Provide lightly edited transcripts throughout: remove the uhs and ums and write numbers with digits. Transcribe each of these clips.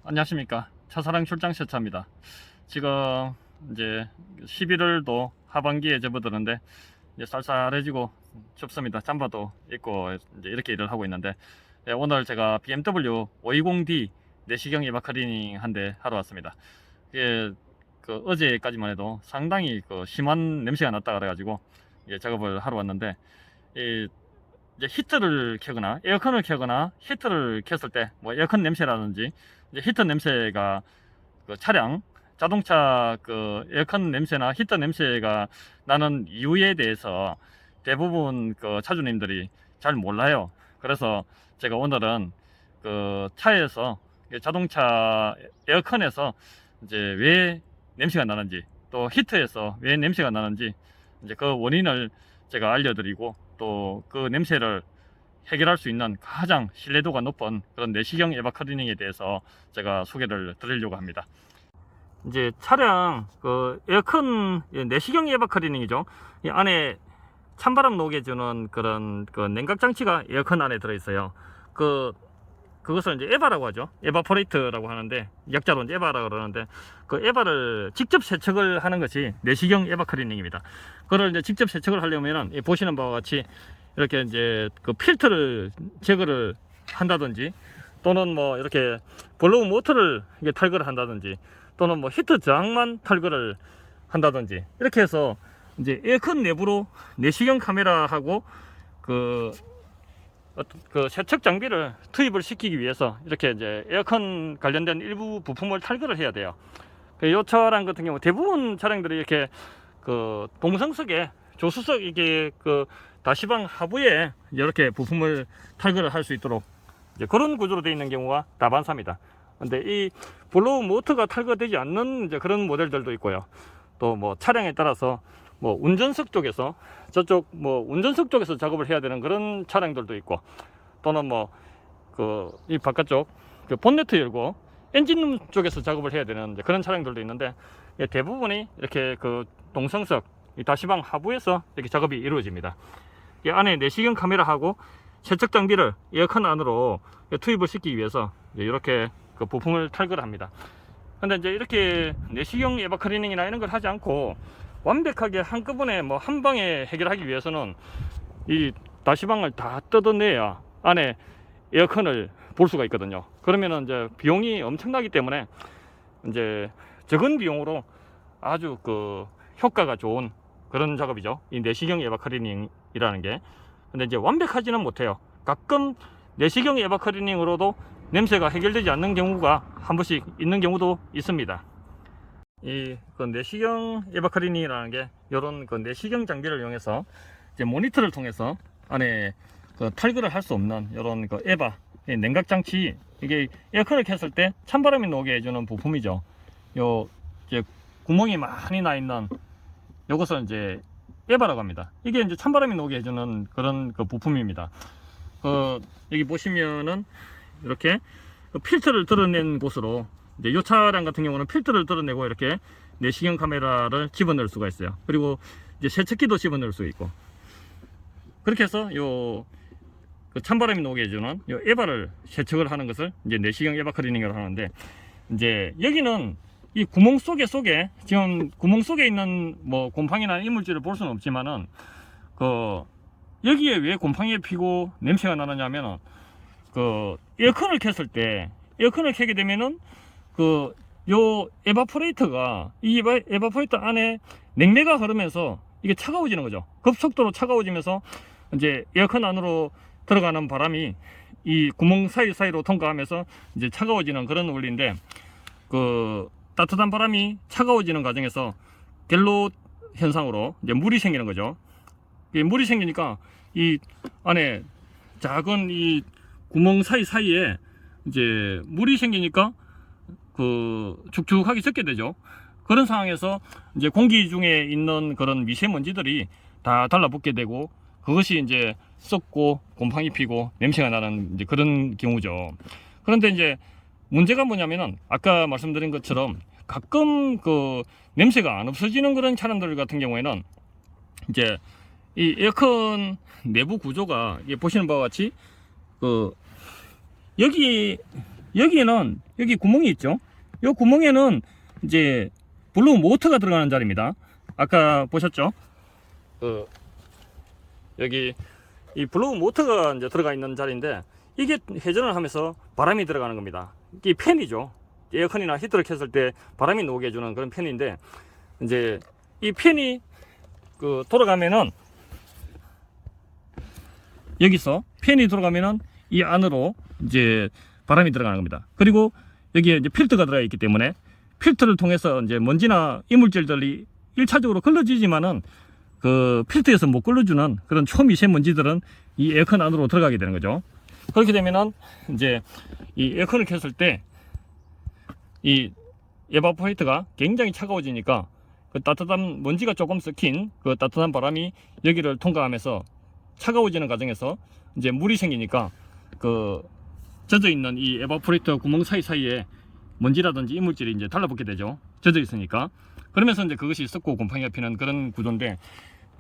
안녕하십니까. 차사랑 출장 세차입니다. 지금 이제 11월도 하반기에 접어드는데 이제 쌀쌀해지고 춥습니다. 잠바도 입고 이제 이렇게 일을 하고 있는데, 오늘 제가 BMW 520D 내시경 에바 클리닝 한 대 하러 왔습니다. 이게 어제까지만 해도 상당히 심한 냄새가 났다 그래가지고 작업을 하러 왔는데, 이제 히트를 켜거나 에어컨을 켜거나 히트를 켰을 때 뭐 에어컨 냄새라든지 이제 히터 냄새가 차량 자동차 에어컨 냄새나 히터 냄새가 나는 이유에 대해서 대부분 차주님들이 잘 몰라요. 그래서 제가 오늘은 차에서 자동차 에어컨에서 이제 왜 냄새가 나는지, 또 히터에서 왜 냄새가 나는지 이제 그 원인을 제가 알려드리고, 또 그 냄새를 해결할 수 있는 가장 신뢰도가 높은 그런 내시경 에바 클리닝에 대해서 제가 소개를 드리려고 합니다. 이제 차량 에어컨 내시경 에바 클리닝이죠. 이 안에 찬바람 녹게 해주는 그런 냉각 장치가 에어컨 안에 들어 있어요. 그것을 이제 에바라고 하죠. 에바포레이트라고 하는데, 약자로 이제 에바라고 그러는데, 그 에바를 직접 세척을 하는 것이 내시경 에바 클리닝입니다. 그걸 이제 직접 세척을 하려면은 보시는 바와 같이 이렇게 이제 필터를 제거를 한다든지, 또는 뭐 이렇게 블로우 모터를 탈거를 한다든지, 또는 뭐 히터 저항만 탈거를 한다든지, 이렇게 해서 이제 에어컨 내부로 내시경 카메라하고 세척 장비를 투입을 시키기 위해서 이렇게 이제 에어컨 관련된 일부 부품을 탈거를 해야 돼요. 이 차량 같은 경우 대부분 차량들이 이렇게 동성석에 조수석 이게 다시방 하부에 이렇게 부품을 탈거를 할 수 있도록 이제 그런 구조로 되어 있는 경우가 다반사입니다. 근데 이 블로우 모터가 탈거되지 않는 이제 그런 모델들도 있고요. 또 뭐 차량에 따라서 뭐 운전석 쪽에서 운전석 쪽에서 작업을 해야 되는 그런 차량들도 있고, 또는 뭐 이 바깥쪽 본네트 열고 엔진룸 쪽에서 작업을 해야 되는 그런 차량들도 있는데, 대부분이 이렇게 동성석 이 다시방 하부에서 이렇게 작업이 이루어집니다. 이 안에 내시경 카메라하고 세척 장비를 에어컨 안으로 투입을 시키기 위해서 이렇게 부품을 탈거를 합니다. 근데 이제 이렇게 내시경 에바 클리닝이나 이런 걸 하지 않고 완벽하게 한꺼번에 뭐 한 방에 해결하기 위해서는 이 다시방을 다 뜯어내야 안에 에어컨을 볼 수가 있거든요. 그러면은 이제 비용이 엄청나기 때문에 이제 적은 비용으로 아주 효과가 좋은 그런 작업이죠, 이 내시경 에바 클리닝이라는 게. 근데 이제 완벽하지는 못해요. 가끔 내시경 에바 클리닝으로도 냄새가 해결되지 않는 경우가 한 번씩 있는 경우도 있습니다. 이 내시경 에바 클리닝이라는 게 이런 내시경 장비를 이용해서 이제 모니터를 통해서 안에 탈거를 할 수 없는 이런 에바 냉각 장치, 이게 에어컨을 켰을 때 찬바람이 나오게 해주는 부품이죠. 요 이제 구멍이 많이 나 있는 요것을 이제 에바라고 합니다. 이게 이제 찬바람이 나오게 해주는 그런 부품입니다. 여기 보시면은 이렇게 필터를 드러낸 곳으로, 이제 이 차량 같은 경우는 필터를 드러내고 이렇게 내시경 카메라를 집어넣을 수가 있어요. 그리고 이제 세척기도 집어넣을 수 있고, 그렇게 해서 요 찬바람이 나오게 해주는 요 에바를 세척을 하는 것을 이제 내시경 에바 클리닝이라고 하는데, 이제 여기는 이 구멍 속에 지금 구멍 속에 있는 뭐 곰팡이나 이물질을 볼 수는 없지만은 여기에 왜 곰팡이가 피고 냄새가 나느냐 하면은 에어컨을 켰을 때, 에어컨을 켜게 되면은 요 에바포레이터가, 이 에바포레이터 안에 냉매가 흐르면서 이게 차가워지는 거죠. 급속도로 차가워지면서 이제 에어컨 안으로 들어가는 바람이 이 구멍 사이로 통과하면서 이제 차가워지는 그런 원리인데, 따뜻한 바람이 차가워지는 과정에서 갤로 현상으로 이제 물이 생기는 거죠. 물이 생기니까 이 안에 작은 이 구멍 사이에 이제 물이 생기니까 축축하게 젖게 되죠. 그런 상황에서 이제 공기 중에 있는 그런 미세먼지들이 다 달라붙게 되고, 그것이 이제 썩고 곰팡이 피고 냄새가 나는 이제 그런 경우죠. 그런데 이제 문제가 뭐냐면은, 아까 말씀드린 것처럼 가끔 냄새가 안 없어지는 그런 차량들 같은 경우에는 이제 이 에어컨 내부 구조가 보시는 바와 같이 여기 여기에는 여기 구멍이 있죠. 이 구멍에는 이제 블로우 모터가 들어가는 자리입니다. 아까 보셨죠? 여기 이 블로우 모터가 이제 들어가 있는 자리인데, 이게 회전을 하면서 바람이 들어가는 겁니다. 이게 팬이죠. 에어컨이나 히터를 켰을 때 바람이 나오게 해주는 그런 팬인데, 이제 이 팬이 돌아가면은, 여기서 팬이 돌아가면은 이 안으로 이제 바람이 들어가는 겁니다. 그리고 여기에 이제 필터가 들어가 있기 때문에 필터를 통해서 이제 먼지나 이물질들이 1차적으로 걸러지지만은 그 필터에서 못 걸러주는 그런 초미세먼지들은 이 에어컨 안으로 들어가게 되는 거죠. 그렇게 되면은 이제 이 에어컨을 켰을 때 이 에바포레이터가 굉장히 차가워지니까 그 따뜻한 먼지가 조금 섞인 그 따뜻한 바람이 여기를 통과하면서 차가워지는 과정에서 이제 물이 생기니까 그 젖어 있는 이 에바포레이터 구멍 사이사이에 먼지라든지 이물질이 이제 달라붙게 되죠. 젖어 있으니까. 그러면서 이제 그것이 썩고 곰팡이가 피는 그런 구조인데,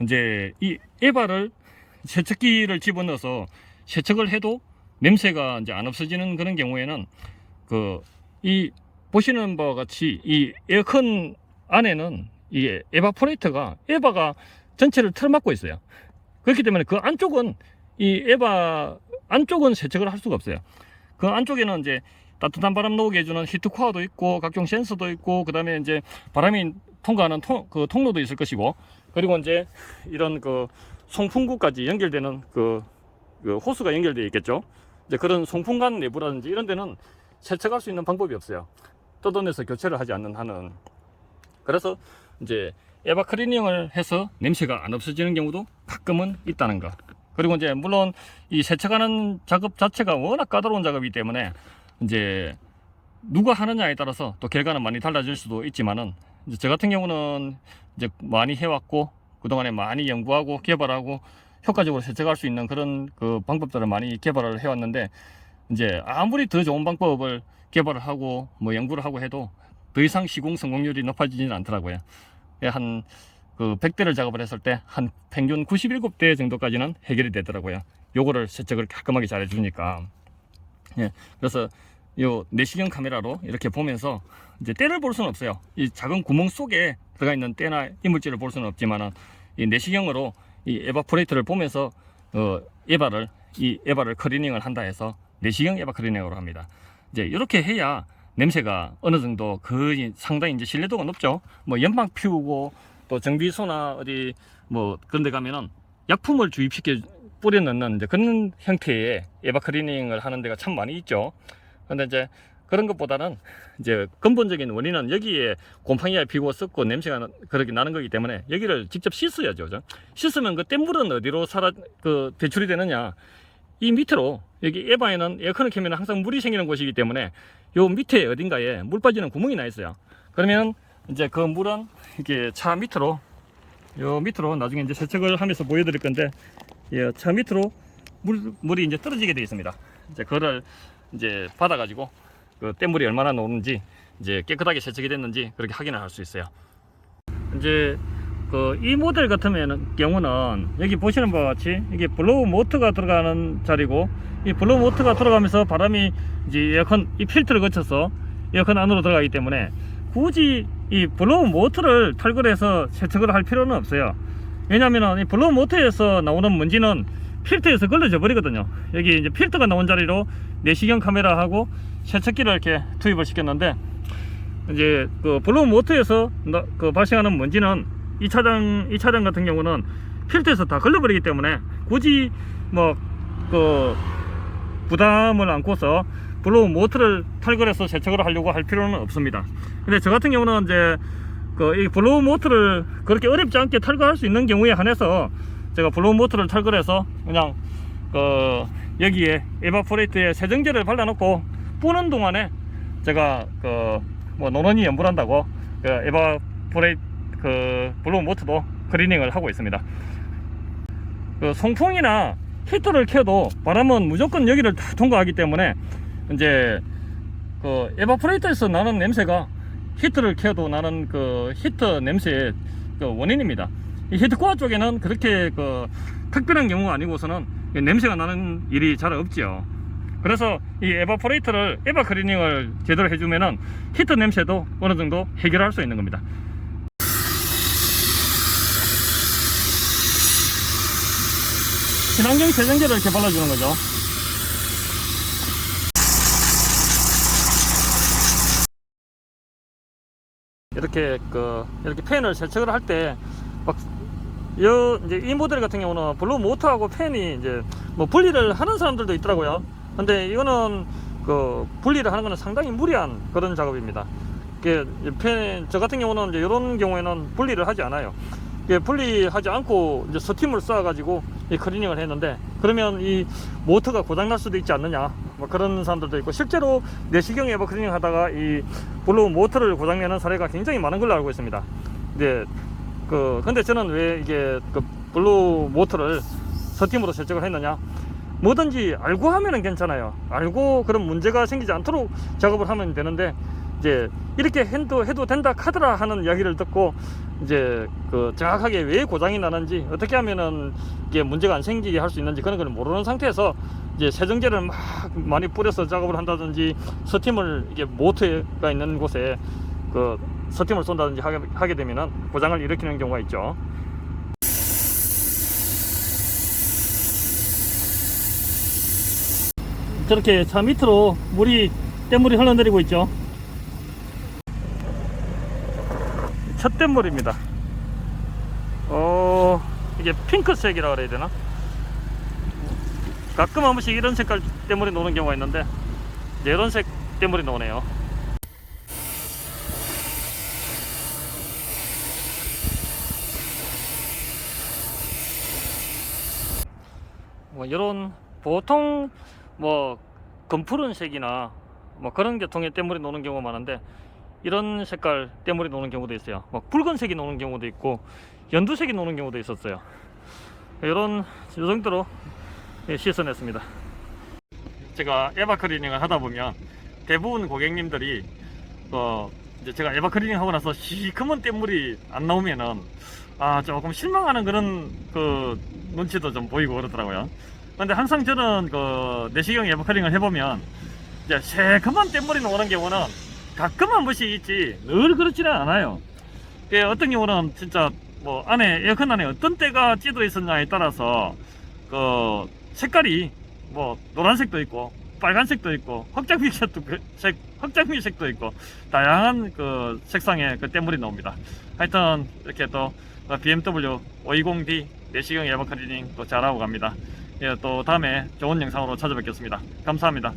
이제 이 에바를 세척기를 집어넣어서 세척을 해도 냄새가 이제 안 없어지는 그런 경우에는 이 보시는 바와 같이 이 에어컨 안에는 이 에바포레이터가 에바가 전체를 틀어막고 있어요. 그렇기 때문에 그 안쪽은 이 에바 안쪽은 세척을 할 수가 없어요. 그 안쪽에는 이제 따뜻한 바람 나오게 해주는 히트코어도 있고 각종 센서도 있고, 그 다음에 이제 바람이 통과하는 통로도 있을 것이고, 그리고 이제 이런 송풍구까지 연결되는 그 호스가 연결되어 있겠죠. 이제 그런 송풍관 내부라든지 이런 데는 세척할 수 있는 방법이 없어요. 뜯어내서 교체를 하지 않는 한은. 그래서 이제 에바 클리닝을 해서 냄새가 안 없어지는 경우도 가끔은 있다는 거. 그리고 이제 물론 이 세척하는 작업 자체가 워낙 까다로운 작업이기 때문에 이제 누가 하느냐에 따라서 또 결과는 많이 달라질 수도 있지만은, 이제 저 같은 경우는 이제 많이 해왔고 그동안에 많이 연구하고 개발하고 효과적으로 세척할 수 있는 그런 그 방법들을 많이 개발을 해왔는데, 이제 아무리 더 좋은 방법을 개발을 하고 뭐 연구를 하고 해도 더 이상 시공 성공률이 높아지지는 않더라고요. 한 100대를 작업을 했을 때 한 평균 97대 정도까지는 해결이 되더라고요. 요거를 세척을 깔끔하게 잘 해주니까. 예, 그래서 요 내시경 카메라로 이렇게 보면서 이제 때를 볼 수는 없어요. 이 작은 구멍 속에 들어가 있는 때나 이물질을 볼 수는 없지만은, 이 내시경으로 이 에바포레이터를 보면서 이 에바를 클리닝을 한다 해서 내시경 에바 클리닝으로 합니다. 이제 이렇게 해야 냄새가 어느 정도 상당히 이제 신뢰도가 높죠. 뭐 연막 피우고 또 정비소나 어디 뭐 그런 데 가면은 약품을 주입시켜 뿌려 넣는 이제 그런 형태의 에바 클리닝을 하는 데가 참 많이 있죠. 근데 이제 그런 것보다는 이제 근본적인 원인은 여기에 곰팡이가 피고 썩고 냄새가 그렇게 나는 거기 때문에 여기를 직접 씻어야죠. 그죠? 씻으면 그 뗏물은 어디로 배출이 되느냐? 이 밑으로, 여기 에바에는 에어컨을 켜면 항상 물이 생기는 곳이기 때문에 요 밑에 어딘가에 물 빠지는 구멍이 나 있어요. 그러면 이제 그 물은 이렇게 차 밑으로, 요 밑으로 나중에 이제 세척을 하면서 보여드릴 건데, 차 밑으로 물이 이제 떨어지게 되어 있습니다. 이제 그거를 이제 받아가지고 그 뗏물이 얼마나 나오는지, 이제 깨끗하게 세척이 됐는지 그렇게 확인을 할 수 있어요. 이제 이 모델 같은 경우는 여기 보시는 바와 같이 이게 블로우 모터가 들어가는 자리고, 이 블로우 모터가 들어가면서 바람이 이제 에어컨 이 필터를 거쳐서 에어컨 안으로 들어가기 때문에 굳이 이 블로우 모터를 탈거해서 세척을 할 필요는 없어요. 왜냐하면 이 블로우 모터에서 나오는 먼지는 필터에서 걸러져 버리거든요. 여기 이제 필터가 나온 자리로 내시경 카메라하고 세척기를 이렇게 투입을 시켰는데, 이제 블로우 모터에서 발생하는 먼지는 이 차량 같은 경우는 필터에서 다 걸려버리기 때문에 굳이 부담을 안고서 블로우 모터를 탈거해서 세척을 하려고 할 필요는 없습니다. 근데 저 같은 경우는 이제 이 블로우 모터를 그렇게 어렵지 않게 탈거할 수 있는 경우에 한해서 제가 블로우 모터를 탈거해서 그냥 여기에 에바포레이터에 세정제를 발라놓고 뿌는 동안에 제가 노는이 염불한다고 블로우 모터도 클리닝을 하고 있습니다. 송풍이나 히터를 켜도 바람은 무조건 여기를 다 통과하기 때문에 이제 에바포레이터에서 나는 냄새가 히터를 켜도 나는 히터 냄새의 원인입니다. 이 히트코어 쪽에는 그렇게 특별한 경우가 아니고서는 냄새가 나는 일이 잘 없죠. 그래서 이 에바포레이터를 에바 클리닝을 제대로 해주면은 히터 냄새도 어느 정도 해결할 수 있는 겁니다. 친환경 세정제를 이렇게 발라주는 거죠. 이렇게 이렇게 팬을 세척을 할 때 막 이제 이 모델 같은 경우는 블루 모터하고 팬이 이제 뭐 분리를 하는 사람들도 있더라고요. 근데 이거는 분리를 하는 거는 상당히 무리한 그런 작업입니다. 저 같은 경우는 이제 이런 경우에는 분리를 하지 않아요. 분리하지 않고 이제 스팀을 쏴 가지고 이 클리닝을 했는데, 그러면 이 모터가 고장 날 수도 있지 않느냐, 뭐 그런 사람들도 있고, 실제로 내시경 에버 클리닝 하다가 이 블루 모터를 고장 내는 사례가 굉장히 많은 걸로 알고 있습니다. 근데 저는 왜 이게 블루 모터를 스팀으로 세척을 했느냐, 뭐든지 알고 하면은 괜찮아요. 알고 그런 문제가 생기지 않도록 작업을 하면 되는데, 이제 이렇게 해도 된다 카더라 하는 이야기를 듣고 이제 정확하게 왜 고장이 나는지, 어떻게 하면은 이게 문제가 안 생기게 할 수 있는지 그런 걸 모르는 상태에서 이제 세정제를 막 많이 뿌려서 작업을 한다든지, 스팀을 이게 모터가 있는 곳에 스팀을 쏜다든지 하게 되면은 고장을 일으키는 경우가 있죠. 저렇게 차 밑으로 뗏물이 흘러내리고 있죠. 첫 뗏물입니다. 이게 핑크색이라 그래야 되나? 가끔 한 번씩 이런 색깔 뗏물이 노는 경우가 있는데, 이런 색 뗏물이 노네요. 뭐 이런 보통 검푸른 색이나 뭐 그런 계통의 뗏물이 노는 경우가 많은데, 이런 색깔 뗏물이 노는 경우도 있어요. 붉은색이 노는 경우도 있고 연두색이 노는 경우도 있었어요. 이 정도로 씻어냈습니다. 제가 에바 클리닝을 하다 보면 대부분 고객님들이 이제 제가 에바 클리닝 하고 나서 시커먼 뗏물이 안 나오면은 조금 실망하는 그런 눈치도 좀 보이고 그러더라고요. 근데 항상 저는 내시경 에바 클리닝을 해보면 이제 새까만 뗏물이 나오는 경우는 가끔 한 번씩 있지 늘 그렇지는 않아요. 어떤 경우는 진짜 에어컨 안에 어떤 때가 찌들어 있었냐에 따라서 색깔이 노란색도 있고 빨간색도 있고 확장미색도 있고 다양한 색상의 뗏물이 나옵니다. 하여튼 이렇게 또 BMW 520D 내시경 에바 클리닝 또 잘하고 갑니다. 또 다음에 좋은 영상으로 찾아뵙겠습니다. 감사합니다.